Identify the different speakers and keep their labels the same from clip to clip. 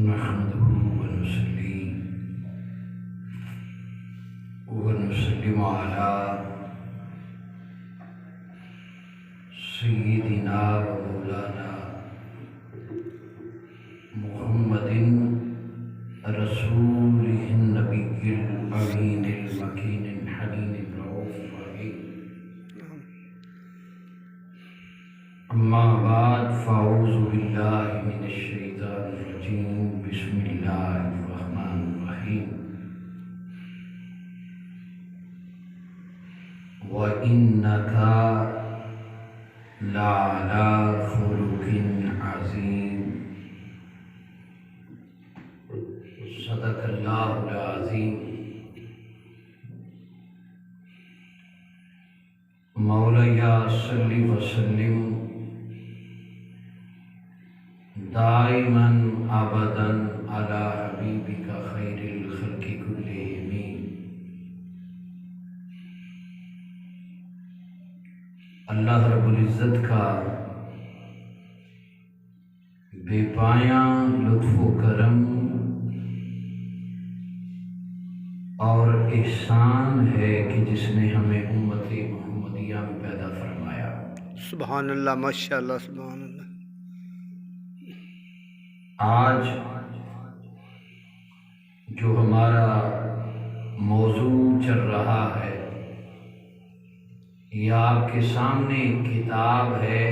Speaker 1: نحمده ونصلي ونسلم على سيدنا ومولانا محمد رسوله النبي الأمين المكين الحليم الرؤوف الرحيم. أما بعد فأعوذ بالله من الشيطان الرجيم. بسم الله الرحمن الرحيم. وإنك لعلى خلق عظيم. صدق اللہ العظیم. مولایا صلی وسلم دائما ابدا علی حبیبک خیر الخلق کلہم. اللہ رب العزت کا بے پایاں لطف و کرم اور احسان ہے کہ جس نے ہمیں امت محمدیہ میں پیدا فرمایا.
Speaker 2: سبحان اللہ، ماشاء اللہ، سبحان اللہ.
Speaker 1: آج جو ہمارا موضوع چل رہا ہے یہ آپ کے سامنے ایک کتاب ہے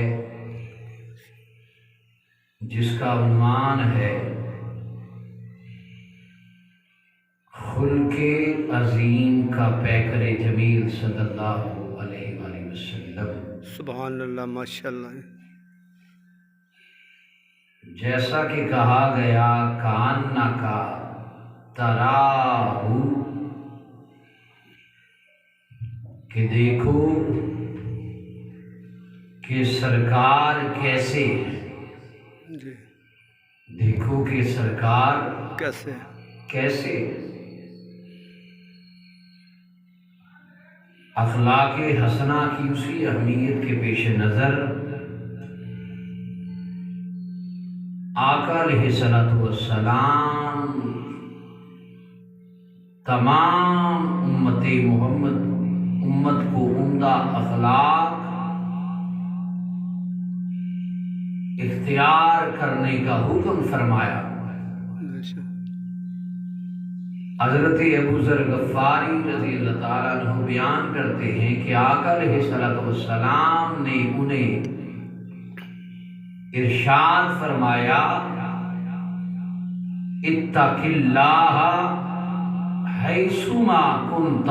Speaker 1: جس کا عنوان ہے خلق عظیم کا پیکر جمیل صلی اللہ علیہ وآلہ وسلم.
Speaker 2: سبحان اللہ، ماشاء اللہ.
Speaker 1: جیسا کہ کہا گیا کانکا تراہ، کہ دیکھو کہ سرکار کیسے ہے.
Speaker 2: جی،
Speaker 1: دیکھو کہ سرکار
Speaker 2: کیسے؟
Speaker 1: اخلاق حسنہ کی اسی اہمیت کے پیش نظر آقا علیہ الصلوۃ والسلام تمام امت کو عمدہ اخلاق اختیار کرنے کا حکم فرمایا. حضرت ابو ذر غفاری رضی اللہ تعالیٰ عنہ بیان کرتے ہیں کہ آقا علیہ الصلوۃ والسلام نے انہیں ارشاد فرمایا اتق اللہ حیثما کنت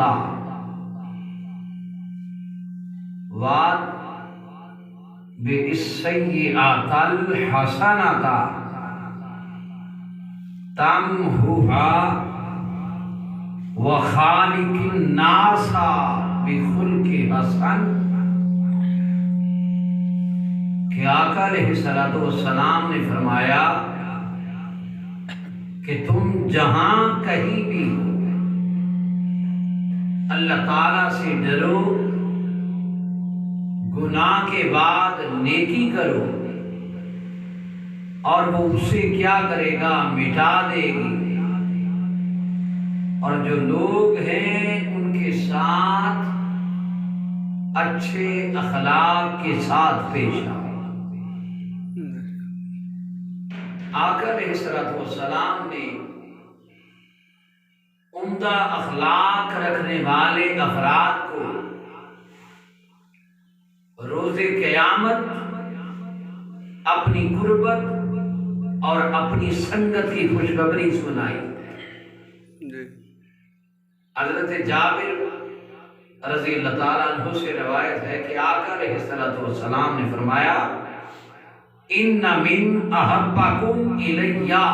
Speaker 1: بالسیئۃ الحسنۃ تمحها وخالق الناس بخلق حسن. کہ آقا علیہ الصلوۃ والسلام نے فرمایا کہ تم جہاں کہیں بھی ہو اللہ تعالیٰ سے ڈرو، گناہ کے بعد نیکی کرو اور وہ اسے کیا کرے گا؟ مٹا دے گی. اور جو لوگ ہیں ان کے ساتھ اچھے اخلاق کے ساتھ پیش آؤ. آقا علیہ الصلوۃ والسلام نے عمدہ اخلاق رکھنے والے افراد کو روز قیامت اپنی قربت اور اپنی سنگت کی خوشخبری سنائی. حضرت جابر رضی اللہ تعالیٰ عنہ سے روایت ہے کہ آقا علیہ الصلوۃ والسلام نے فرمایا ان من احبکم الیہ،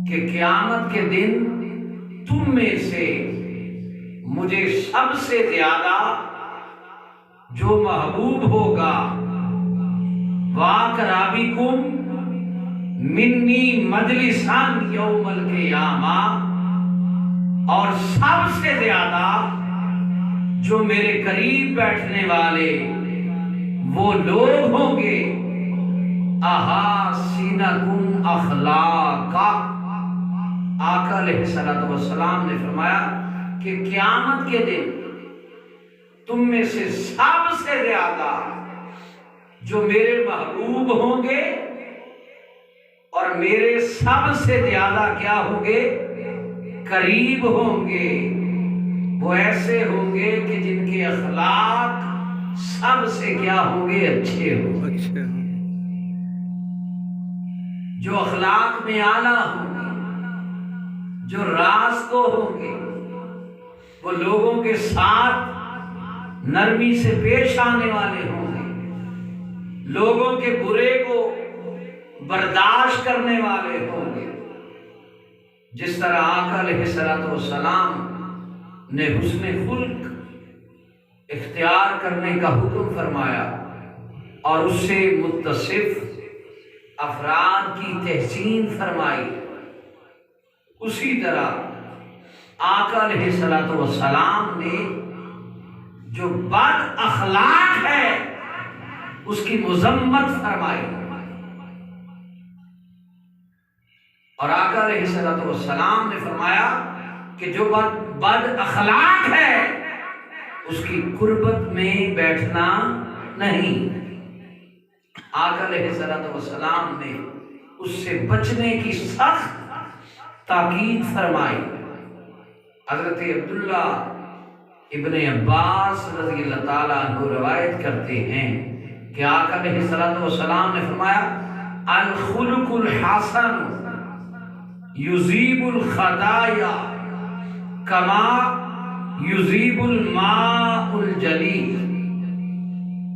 Speaker 1: کہ قیامت کے دن تم میں سے مجھے سب سے زیادہ جو محبوب ہوگا واقرابکم منی مجلسا یوم القیامہ، اور سب سے زیادہ جو میرے قریب بیٹھنے والے وہ لوگ ہوں گے احاسنکم اخلاقا، آقا علیہ الصلوۃ والسلام نے فرمایا کہ قیامت کے دن تم میں سے سب سے زیادہ جو میرے محبوب ہوں گے اور میرے سب سے زیادہ کیا ہوں گے، قریب ہوں گے، وہ ایسے ہوں گے کہ جن کے اخلاق سب سے کیا ہوں گے، اچھے ہوں گے،
Speaker 2: اچھا
Speaker 1: جو اخلاق میں اعلیٰ ہوں گے، جو راز کو ہوں گے، وہ لوگوں کے ساتھ نرمی سے پیش آنے والے ہوں گے، لوگوں کے برے کو برداشت کرنے والے ہوں گے۔ جس طرح آقا علیہ الصلوۃ والسلام نے حسن خلق اختیار کرنے کا حکم فرمایا اور اس سے متصف افراد کی تحسین فرمائی، اسی طرح آقا علیہ الصلوۃ والسلام نے جو بد اخلاق ہے اس کی مذمت فرمائی، اور آقا علیہ الصلوۃ والسلام نے فرمایا کہ جو بد اخلاق ہے اس کی قربت میں بیٹھنا نہیں۔ آقا علیہ الصلوۃ والسلام نے اس سے بچنے کی سخت تاکید فرمائی۔ حضرت عبداللہ ابن عباس رضی اللہ تعالیٰ عنہ روایت کرتے ہیں کہ آقا علیہ الصلوۃ والسلام نے فرمایا الخلق الحسن یذیب الخطایا کما یذیب الماء الجلی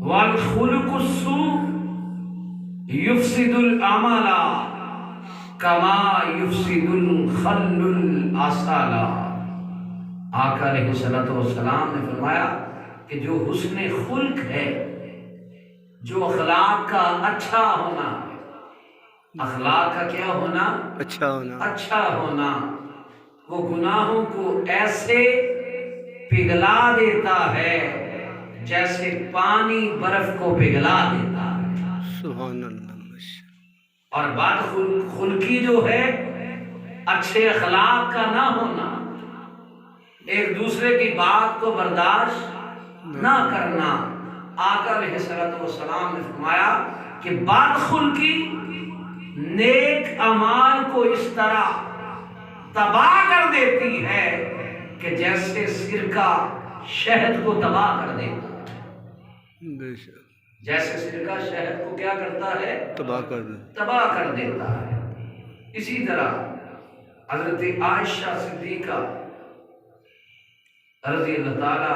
Speaker 1: والخلق السوء یفسد العمل کما یفسد الخل العسل۔ آقا علیہ الصلوۃ والسلام نے فرمایا کہ جو حسن خلق ہے، جو اخلاق کا اچھا ہونا، اخلاق کا کیا ہونا،
Speaker 2: اچھا ہونا،
Speaker 1: اچھا ہونا، وہ گناہوں کو ایسے پگھلا دیتا ہے جیسے پانی برف کو پگھلا دیتا ہے۔
Speaker 2: سبحان اللہ۔
Speaker 1: اور بد خلقی جو ہے، اچھے اخلاق کا نہ ہونا، ایک دوسرے کی بات کو برداشت نہ کرنا، آقا علیہ الصلوۃ والسلام نے فرمایا کہ بد خلقی نیک اعمال کو اس طرح تباہ کر دیتی ہے کہ جیسے سرکہ شہد کو تباہ کر دیتا ہے،
Speaker 2: بے شک
Speaker 1: جیسے سرکہ شہد کو کیا کرتا ہے،
Speaker 2: تباہ کر دے۔
Speaker 1: تباہ کر دیتا ہے۔ اسی طرح حضرت عائشہ صدیقہ رضی اللہ تعالی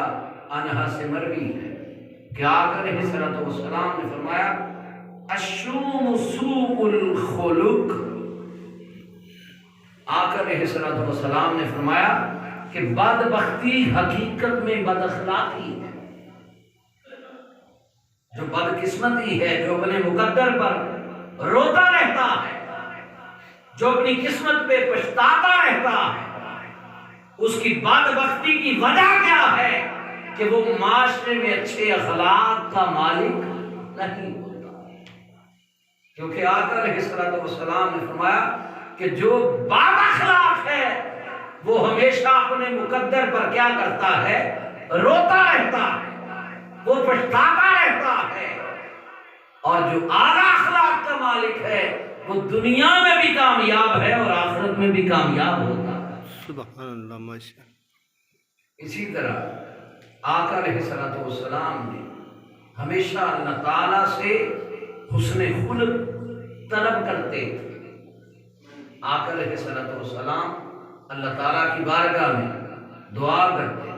Speaker 1: عنہا سے مروی ہے کہ آقا علیہ الصلوۃ والسلام نے فرمایا الشوم سوء الخلق۔ آقا علیہ الصلوۃ والسلام نے فرمایا کہ بدبختی حقیقت میں بد اخلاقی ہے، جو بدقسمتی ہے، جو اپنے مقدر پر روتا رہتا ہے، جو اپنی قسمت پہ پچھتاتا رہتا ہے، اس کی بدبختی کی وجہ کیا ہے کہ وہ معاشرے میں اچھے اخلاق کا مالک نہیں ہوتا، کیونکہ آقا علیہ الصلوۃ والسلام نے فرمایا کہ جو بد اخلاق ہے وہ ہمیشہ اپنے مقدر پر کیا کرتا ہے، روتا رہتا ہے، وہ پچھتاتا رہتا ہے، اور جو اعلیٰ اخلاق کا مالک ہے وہ دنیا میں بھی کامیاب ہے اور آخرت میں بھی کامیاب ہوتا ہے۔
Speaker 2: سبحان اللہ، ماشاء اللہ۔
Speaker 1: اسی طرح آقا علیہ الصلوۃ والسلام نے ہمیشہ اللہ تعالیٰ سے حسن خلق طلب کرتے تھے۔ آقا علیہ الصلوۃ والسلام اللہ تعالیٰ کی بارگاہ میں دعا کرتے۔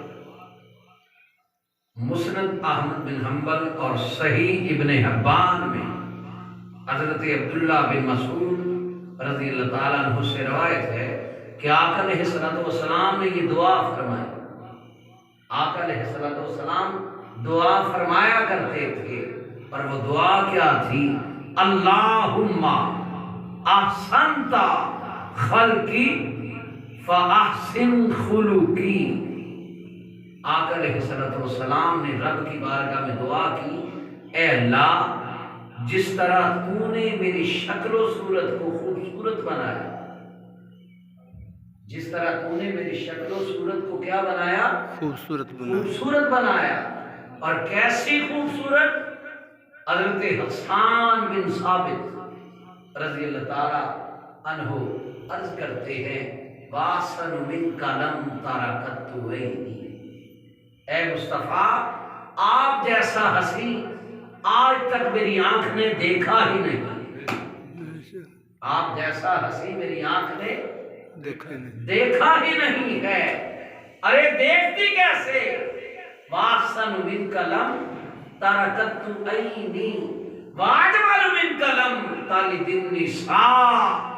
Speaker 1: مسند احمد بن حنبل اور صحیح ابن حبان میں حضرت عبداللہ بن مسعود رضی اللہ تعالیٰ عنہ سے روایت ہے کہ آقا علیہ الصلوۃ والسلام نے یہ دعا فرمائی۔ آقا علیہ الصلوۃ والسلام دعا فرمایا کرتے تھے، اور وہ دعا کیا تھی؟ اللہم احسنت خلقی فاحسن خلقی۔ آقا علیہ الصلوۃ والسلام نے رب کی بارگاہ میں دعا کی، اے اللہ جس طرح تو نے میری شکل و صورت کو خوبصورت بنایا، جس طرح تو نے میری شکل و صورت کو کیا بنایا؟
Speaker 2: خوبصورت بنا.
Speaker 1: خوبصورت بنایا. اور کیسی خوبصورت؟ حضرت حسان بن ثابت رضی اللہ تعالی عنہ عرض کرتے ہیں واسن من کلم ترکت عینی، اے مصطفیٰ آپ جیسا ہنسی آج تک میری آنکھ نے دیکھا ہی نہیں، آپ جیسا ہنسی میری آنکھ نے دیکھا ہی نہیں ہے. ارے دیکھتی کیسے؟ واسن من کلم ترکت عینی واجمل من کلم تلد النساء.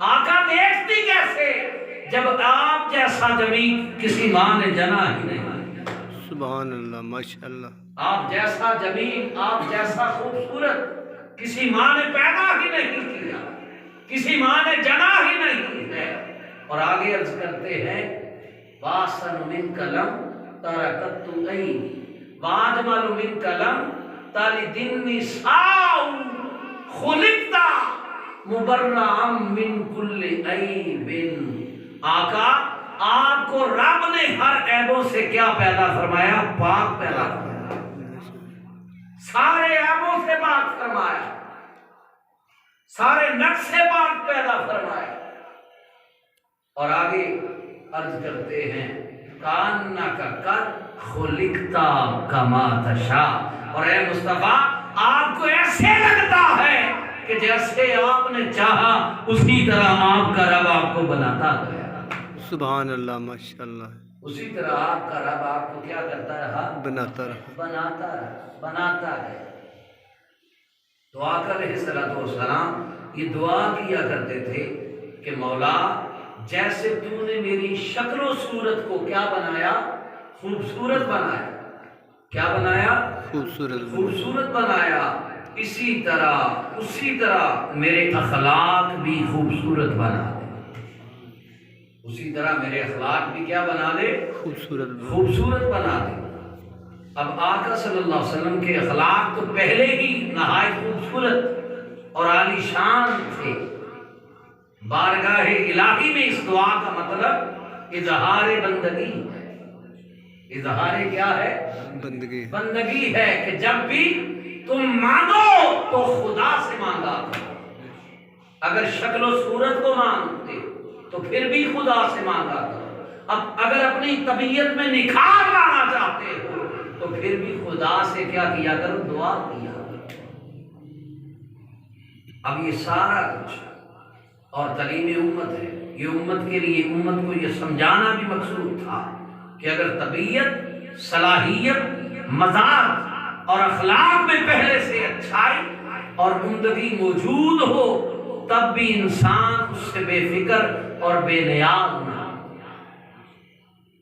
Speaker 1: آقا دیکھتی کیسے جب آپ جیسا جمیل کسی ماں نے جنا ہی نہیں.
Speaker 2: سبحان اللہ، ماشاء اللہ.
Speaker 1: آپ جیسا جمیل، آپ جیسا خوبصورت کسی ماں نے پیدا ہی نہیں کیا، کسی ماں نے جنا ہی نہیں ہے. اور آگے عرض کرتے ہیں واسن من کلم ترکت عینی واجمل من کلم تلد النساء خلقت مبرئا من کل عیب. آقا آپ کو رب نے ہر عیبوں سے کیا پیدا فرمایا؟ پاک پیدا فرمایا، سارے عیبوں سے پاک فرمایا، سارے نقص سے پاک پیدا فرمایا. اور آگے عرض کرتے ہیں کانک قد خلقت کما تشاء. اور اے مصطفیٰ آپ کو ایسے لگتا ہے کہ جیسے آپ نے چاہا اسی طرح آپ کا رب آپ کو بناتا گیا.
Speaker 2: سبحان اللہ، ماشاء اللہ.
Speaker 1: اسی طرح آپ کا رب آپ کو کیا کرتا رہا؟
Speaker 2: بناتا رہا،
Speaker 1: بناتا رہا، بناتا ہے. تو آقا علیہ الصلوۃ والسلام یہ دعا کیا کرتے تھے کہ مولا جیسے تو نے میری شکل و صورت کو کیا بنایا؟ خوبصورت بنایا. کیا بنایا؟ خوبصورت بنایا. اسی طرح میرے اخلاق بھی خوبصورت بنا دے. اسی طرح میرے اخلاق بھی کیا بنا دے؟ خوبصورت بنا دے. اب آقا صلی اللہ علیہ وسلم کے اخلاق تو پہلے ہی نہایت خوبصورت اور عالی شان تھے. بارگاہ الہی میں اس دعا کا مطلب اظہار بندگی ہے. اظہار کیا ہے؟ بندگی ہے کہ جب بھی تم مانگو تو خدا سے مانگا کرو. اگر شکل و صورت کو مانگتے تو پھر بھی خدا سے مانگا کرو. اب اگر اپنی طبیعت میں نکھار لانا چاہتے ہو تو پھر بھی خدا سے کیا کیا کرو؟ دعا کیا کرو. اب یہ سارا کچھ اور تعلیم امت ہے. یہ امت کے لیے امت کو یہ سمجھانا بھی مقصود تھا کہ اگر طبیعت، صلاحیت، مزاج اور اخلاق میں پہلے سے اچھائی اور عمدگی موجود ہو تب بھی انسان اس سے بے فکر اور بے نیاز نہ.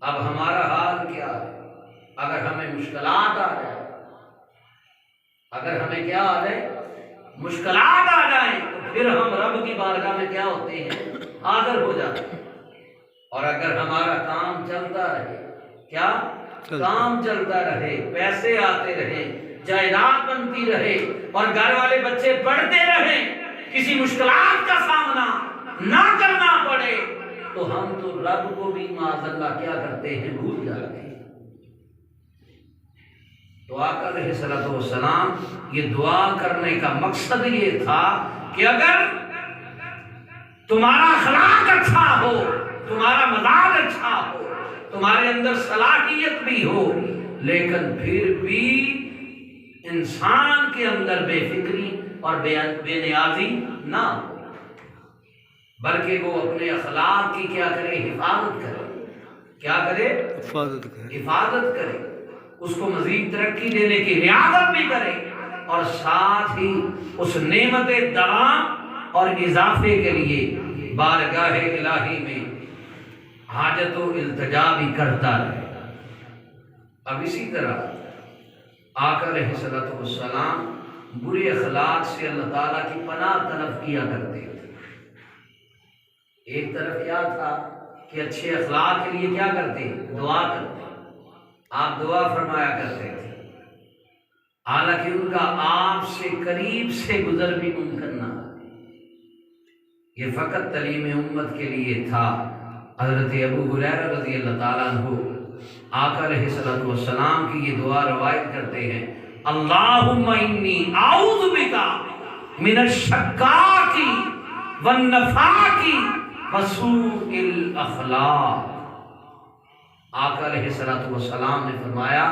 Speaker 1: اب ہمارا حال کیا ہے؟ اگر ہمیں مشکلات آ جائیں، اگر ہمیں کیا آ جائے؟ مشکلات آ جائیں تو پھر ہم رب کی بارگاہ میں کیا ہوتے ہیں؟ حاضر ہو جاتے ہیں. اور اگر ہمارا کام چلتا رہے، کیا کام چلتا رہے، پیسے آتے رہے، جائیداد بنتی رہے اور گھر والے بچے پڑھتے رہیں، کسی مشکلات کا سامنا نہ کرنا پڑے تو ہم تو رب کو بھی معاذ اللہ کیا کرتے ہیں؟ بھول جاتے ہیں. تو آقا علیہ الصلوۃ والسلام یہ دعا کرنے کا مقصد یہ تھا کہ اگر تمہارا اخلاق اچھا ہو، تمہارا مزاج اچھا ہو، تمہارے اندر صلاحیت بھی ہو، لیکن پھر بھی انسان کے اندر بے فکری اور بے نیازی نہ ہو، بلکہ وہ اپنے اخلاق کی کیا کرے؟ حفاظت کرے. کیا کرے؟ حفاظت کرے. اس کو مزید ترقی دینے کی ریاضت بھی کرے اور ساتھ ہی اس نعمت دوام اور اضافے کے لیے بارگاہ الہی میں حاجت و التجا بھی کرتا رہے. اب اسی طرح آقا علیہ الصلوۃ والسلام برے اخلاق سے اللہ تعالیٰ کی پناہ طلب کیا کرتے تھے. ایک طرف کیا تھا کہ اچھے اخلاق کے لیے کیا کرتے؟ دعا کرتے. آپ دعا فرمایا کرتے تھے حالانکہ ان کا آپ سے قریب سے گزر بھی ممکن نہ، یہ فقط تعلیم امت کے لیے تھا۔ حضرت ابو ہریرہ رضی اللہ تعالیٰ عنہ آقا علیہ الصلوۃ والسلام کی یہ دعا روایت کرتے ہیں، اللہم انی اعوذ بک من الشقاق والنفاق وسوء الاخلاق۔ آقا علیہ الصلوۃ والسلام نے فرمایا،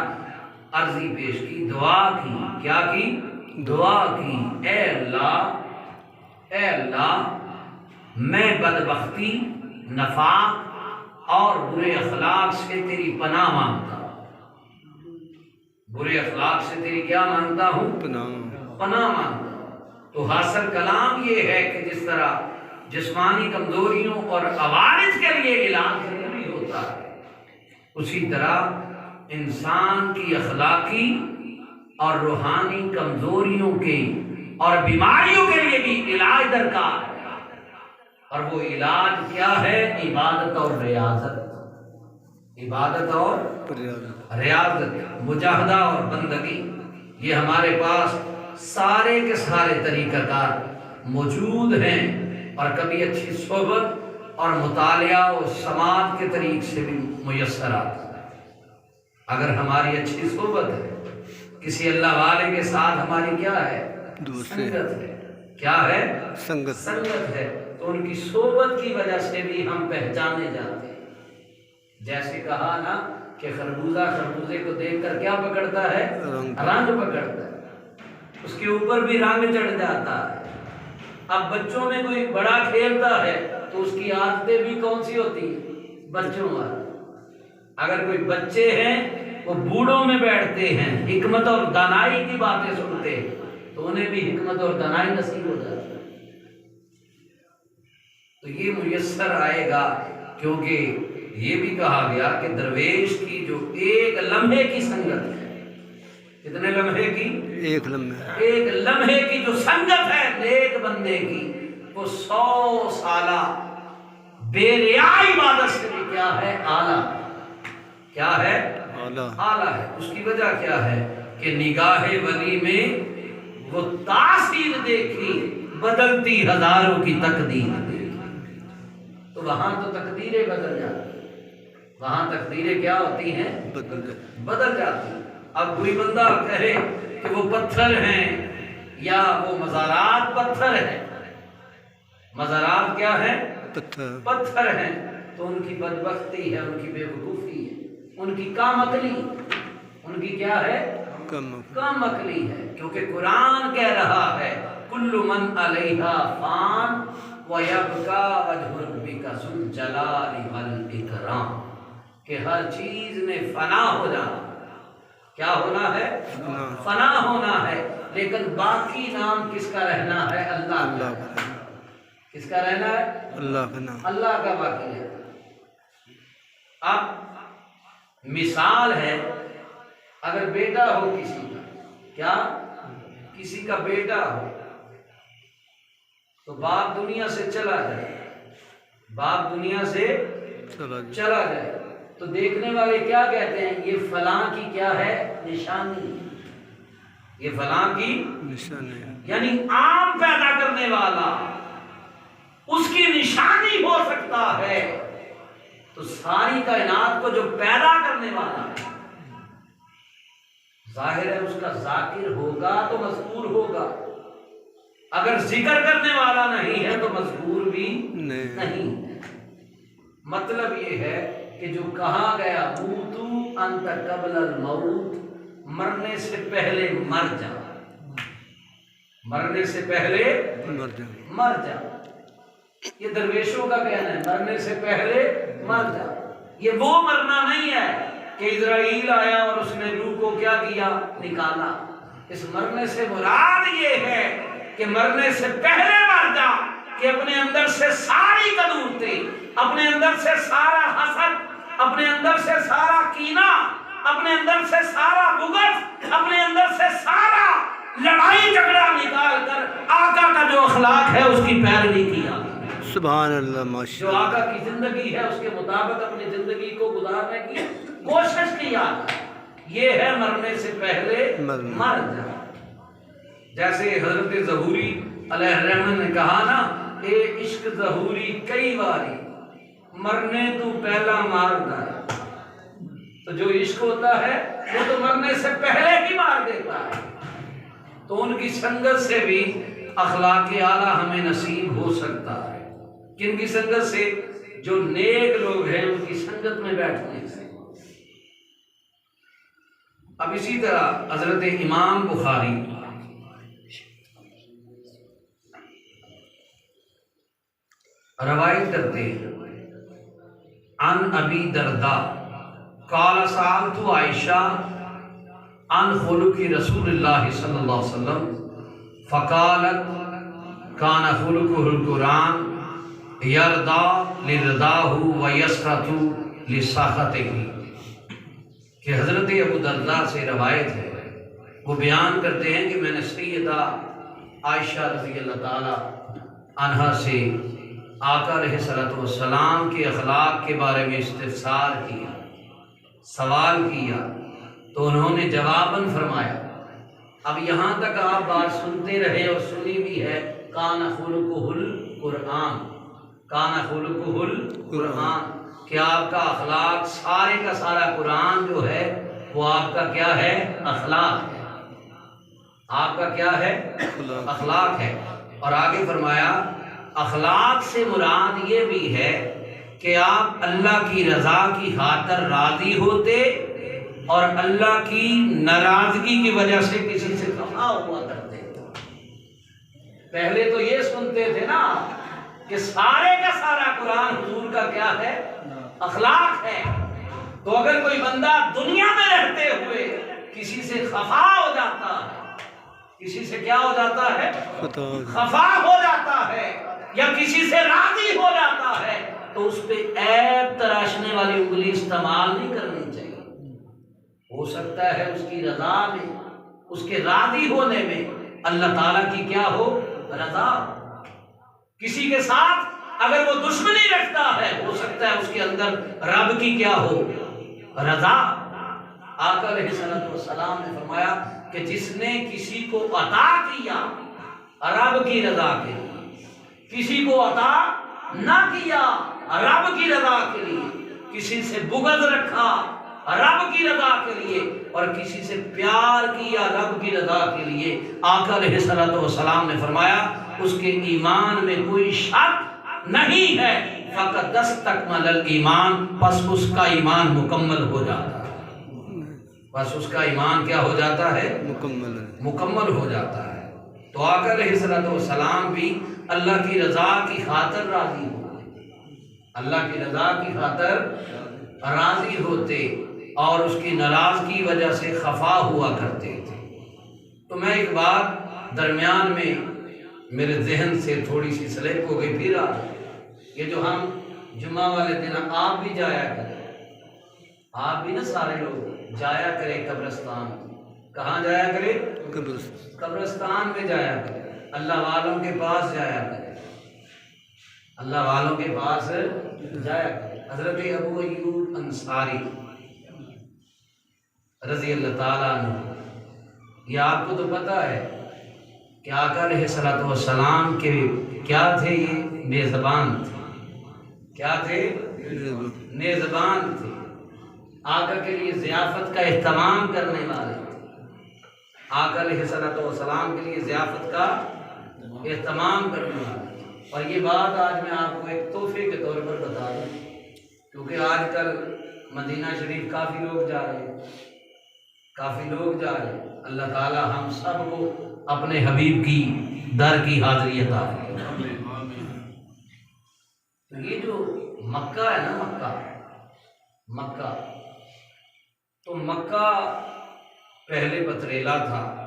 Speaker 1: عرضی پیش کی، دعا کی، کیا کی؟ دعا کی، اے اللہ میں بدبختی، نفاق اور برے اخلاق سے تیری پناہ مانگتا ہوں۔ برے اخلاق سے تیری کیا مانگتا ہوں؟ پناہ مانگتا ہوں۔ تو حاصل کلام یہ ہے کہ جس طرح جسمانی کمزوریوں اور عوارض کے لیے علاج ضروری ہوتا ہے، اسی طرح انسان کی اخلاقی اور روحانی کمزوریوں کے اور بیماریوں کے لیے بھی علاج درکار ہے، اور وہ علاج کیا ہے؟ عبادت اور ریاضت، عبادت اور ریاضت، مجاہدہ اور بندگی۔ یہ ہمارے پاس سارے کے سارے طریقہ کار موجود ہیں، اور کبھی اچھی صحبت اور مطالعہ و سماعت کے طریق سے بھی میسر آتا ہے۔ اگر ہماری اچھی صحبت ہے، کسی اللہ والے کے ساتھ ہماری کیا ہے؟ سنگت ہے۔ کیا ہے؟ سنگت ہے، تو ان کی صحبت کی وجہ سے بھی ہم پہچانے جاتے ہیں۔ جیسے کہا نا کہ خربوزہ خربوزے کو دیکھ کر کیا پکڑتا ہے؟ رنگ پکڑتا ہے، اس کے اوپر بھی رنگ چڑھ جاتا ہے۔ اب بچوں میں کوئی بڑا کھیلتا ہے تو اس کی عادتیں بھی کون سی ہوتی ہیں؟ بچوں والی۔ اگر کوئی بچے ہیں وہ بوڑھوں میں بیٹھتے ہیں، حکمت اور دانائی کی باتیں سنتے ہیں، تو انہیں بھی حکمت اور دانائی نصیب ہو جاتی ہے۔ تو یہ میسر آئے گا، کیونکہ یہ بھی کہا گیا کہ درویش کی جو ایک لمحے کی سنگت ہے، کتنے لمحے کی؟ ایک لمحے کی جو سنگت ہے نیک بندے کی، وہ 100 سالہ بے ریا عبادت سے بھی کیا ہے؟ اعلیٰ۔ کیا ہے؟ اعلیٰ ہے۔ اس کی وجہ کیا ہے؟ کہ نگاہ ولی میں وہ تاثیر دیکھی، بدلتی ہزاروں کی تقدیر دیکھی۔ تو وہاں تو تقدیریں بدل جاتی ہیں، وہاں تقدیریں کیا ہوتی ہیں؟ بدل جاتی ہیں۔ اب کوئی بندہ کہے کہ وہ پتھر ہیں یا وہ مزارات پتھر ہیں، مزارات کیا ہے؟ پتھر ہیں، تو ان کی بدبختی ہے، ان کی بے وقوفی ہے، ان کی کام عقلی، ان کی کیا ہے؟ کم عقلی ہے۔ کیونکہ قرآن کہہ رہا ہے کل من علیہا فان ویبقی وجہ ربک ذو الجلال والاکرام، کہ ہر چیز میں فنا ہو جانا، کیا ہونا ہے؟ فنا ہونا ہے، لیکن باقی نام کس کا رہنا ہے؟ اللہ کا۔ کس کا رہنا ہے؟ اللہ کا باقی ہے۔ اب مثال ہے، اگر بیٹا ہو کسی کا، کیا؟ کسی کا بیٹا ہو، تو باپ دنیا سے چلا جائے، باپ دنیا سے چلا جائے، تو دیکھنے والے کیا کہتے ہیں؟ یہ فلاں کی کیا ہے؟ نشانی، یہ فلاں کی نشانی، یعنی آم پیدا کرنے والا اس کی نشانی ہو سکتا ہے۔ تو ساری کائنات کو جو پیدا کرنے والا ہے، ظاہر ہے اس کا ذاکر ہوگا تو مذکور ہوگا، اگر ذکر کرنے والا نہیں ہے تو مذکور بھی نہیں ہے۔ مطلب یہ ہے کہ جو کہا گیا موتو انت قبل الموت، مرنے سے پہلے مر جا، مرنے سے پہلے مر جا، یہ درویشوں کا کہنا ہے، مرنے سے پہلے مر جا۔ یہ وہ مرنا نہیں ہے کہ اسرائیل آیا اور اس نے روح کو کیا کیا؟ نکالا۔ اس مرنے سے مراد یہ ہے کہ مرنے سے پہلے مر جا، کہ اپنے اندر سے ساری قدورتیں، اپنے اندر سے سارا حسد، اپنے اندر سے سارا کینہ، اپنے اندر سے سارا بغض، اپنے اندر سے سارا لڑائی جھگڑا نکال کر آقا کا جو اخلاق ہے اس کی پیروی کیا۔
Speaker 2: سبحان اللہ، ماشاء
Speaker 1: جو آقا کی زندگی ہے اس کے مطابق اپنی زندگی کو گزارنے کی کوشش کیا۔ یہ ہے مرنے سے پہلے مر جا۔ جیسے حضرت ظہوری علیہ الرحمہ نے کہا نا، اے عشق ظہوری کئی باری مرنے تو پہلا مار دا۔ تو جو عشق ہوتا ہے وہ تو مرنے سے پہلے ہی مار دیتا ہے۔ تو ان کی سنگت سے بھی اخلاق اعلیٰ ہمیں نصیب ہو سکتا ہے۔ کن کی سنگت سے؟ جو نیک لوگ ہیں ان کی سنگت میں بیٹھنے سے۔ اب اسی طرح حضرت امام بخاری روایت کرتے ہیں عن ابی درداء قال سألت عائشہ عن خلق رسول اللہ صلی اللہ علیہ وسلم فقالت کان خلقہ القرآن یرضی لرضاہ ویسخط لسخطہ، کہ حضرت ابو درداء سے روایت ہے، وہ بیان کرتے ہیں کہ میں نے سیدہ عائشہ رضی اللہ تعالی عنہا سے آقا علیہ السلام کے اخلاق کے بارے میں استفسار کیا، سوال کیا، تو انہوں نے جواباً فرمایا۔ اب یہاں تک آپ بات سنتے رہے اور سنی بھی ہے، کان خلقہ القرآن، کان خلقہ القرآن، کہ آپ کا اخلاق سارے کا سارا قرآن جو ہے وہ آپ کا کیا ہے؟ اخلاق ہے۔ آپ کا کیا ہے؟ اخلاق ہے۔ اور آگے فرمایا اخلاق سے مراد یہ بھی ہے کہ آپ اللہ کی رضا کی خاطر راضی ہوتے اور اللہ کی ناراضگی کی وجہ سے کسی سے خفا ہوا کرتے۔ پہلے تو یہ سنتے تھے نا کہ سارے کا سارا قرآن حضور کا کیا ہے؟ اخلاق ہے۔ تو اگر کوئی بندہ دنیا میں رہتے ہوئے کسی سے خفا ہو جاتا ہے، کسی سے کیا ہو جاتا ہے؟ خفا ہو جاتا ہے، یا کسی سے راضی ہو جاتا ہے، تو اس پہ عیب تراشنے والی انگلی استعمال نہیں کرنی چاہیے۔ ہو سکتا ہے اس کی رضا میں، اس کے راضی ہونے میں اللہ تعالیٰ کی کیا ہو؟ رضا۔ کسی کے ساتھ اگر وہ دشمنی رکھتا ہے، ہو سکتا ہے اس کے اندر رب کی کیا ہو؟ رضا۔ آقا علیہ السلام نے فرمایا کہ جس نے کسی کو عطا کیا رب کی رضا کے لیے، کسی کو عطا نہ کیا رب کی رضا کے لیے، کسی سے بغض رکھا رب کی رضا کے لیے، اور کسی سے پیار کیا رب کی رضا کے لیے، آقا علیہ السلام نے فرمایا اس کے ایمان میں کوئی شک نہیں ہے، فقط استکمل الایمان، پس اس کا ایمان مکمل ہو جاتا ہے، بس اس کا ایمان کیا ہو جاتا ہے؟ مکمل ہو جاتا ہے۔ تو آقا علیہ السلام بھی اللہ کی رضا کی خاطر راضی ہوتے، اللہ کی رضا کی خاطر راضی ہوتے اور اس کی ناراضگی کی وجہ سے خفا ہوا کرتے تھے۔ تو میں ایک بات درمیان میں میرے ذہن سے تھوڑی سی سلپ ہو گئی، پھر یہ جو ہم جمعہ والے دن آپ بھی جایا کریں، آپ بھی نا سارے لوگ جایا کریں قبرستان۔ کہاں جایا کرے؟ قبرستان میں جایا کرے، اللہ والوں کے پاس جایا کرے، اللہ والوں کے پاس جایا کرے۔ حضرت ابو ایوب انصاری رضی اللہ تعالیٰ عنہ، یہ آپ کو تو پتہ ہے کہ آقا علیہ السلام کے کیا تھے؟ یہ میزبان تھے۔ کیا تھے؟ میزبان تھے، آقا کے لیے ضیافت کا اہتمام کرنے والے تھے، آقا علیہ السلام کے لیے ضیافت کا اہتمام کرنے والے۔ اور یہ بات آج میں آپ کو ایک تحفے کے طور پر بتا دوں، کیونکہ آج کل مدینہ شریف کافی لوگ جا رہے ہیں، کافی لوگ جا رہے ہیں۔ اللہ تعالی ہم سب کو اپنے حبیب کی در کی حاضری عطا فرمائے۔ تو یہ جو مکہ ہے نا، مکہ تو مکہ پہلے پتریلا تھا،